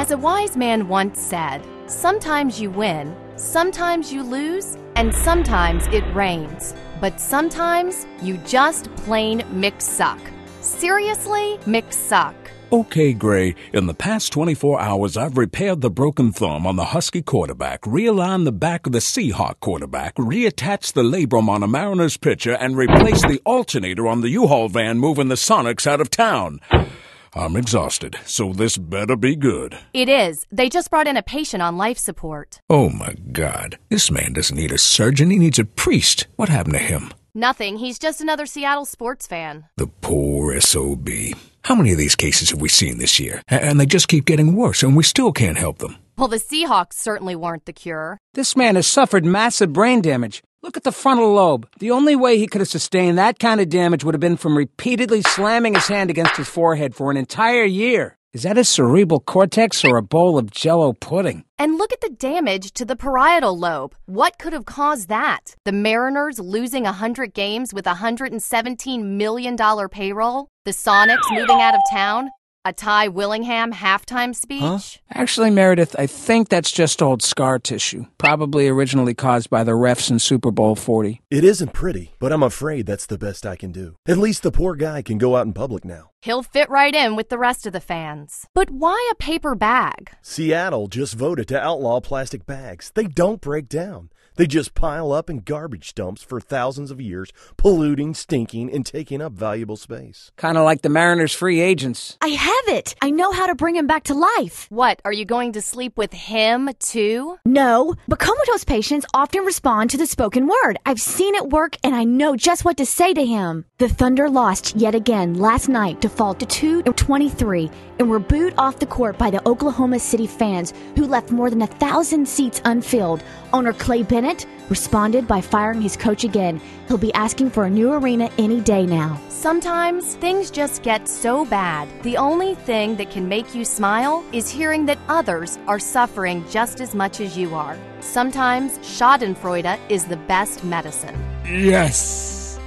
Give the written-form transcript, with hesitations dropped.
As a wise man once said, sometimes you win, sometimes you lose, and sometimes it rains. But sometimes you just plain suck. Seriously, suck. Okay, Gray, in the past 24 hours, I've repaired the broken thumb on the Husky quarterback, realigned the back of the Seahawk quarterback, reattached the labrum on a Mariners pitcher, and replaced the alternator on the U-Haul van moving the Sonics out of town. I'm exhausted, so this better be good. It is. They just brought in a patient on life support. Oh, my God. This man doesn't need a surgeon. He needs a priest. What happened to him? Nothing. He's just another Seattle sports fan. The poor S.O.B. How many of these cases have we seen this year? And they just keep getting worse, and we still can't help them. Well, the Seahawks certainly weren't the cure. This man has suffered massive brain damage. Look at the frontal lobe. The only way he could have sustained that kind of damage would have been from repeatedly slamming his hand against his forehead for an entire year. Is that his cerebral cortex or a bowl of Jell-O pudding? And look at the damage to the parietal lobe. What could have caused that? The Mariners losing 100 games with a $117 million payroll? The Sonics moving out of town? A Ty Willingham halftime speech? Huh? Actually, Meredith, I think that's just old scar tissue. Probably originally caused by the refs in Super Bowl 40. It isn't pretty, but I'm afraid that's the best I can do. At least the poor guy can go out in public now. He'll fit right in with the rest of the fans. But why a paper bag? Seattle just voted to outlaw plastic bags. They don't break down. They just pile up in garbage dumps for thousands of years, polluting, stinking, and taking up valuable space. Kind of like the Mariners' free agents. I have it! I know how to bring him back to life. What, are you going to sleep with him, too? No, but comatose patients often respond to the spoken word. I've seen it work, and I know just what to say to him. The Thunder lost yet again last night to fall to 2-23 and were booed off the court by the Oklahoma City fans who left more than 1,000 seats unfilled. Owner Clay Bennett responded by firing his coach again. He'll be asking for a new arena any day now. Sometimes things just get so bad. The only thing that can make you smile is hearing that others are suffering just as much as you are. Sometimes Schadenfreude is the best medicine. Yes!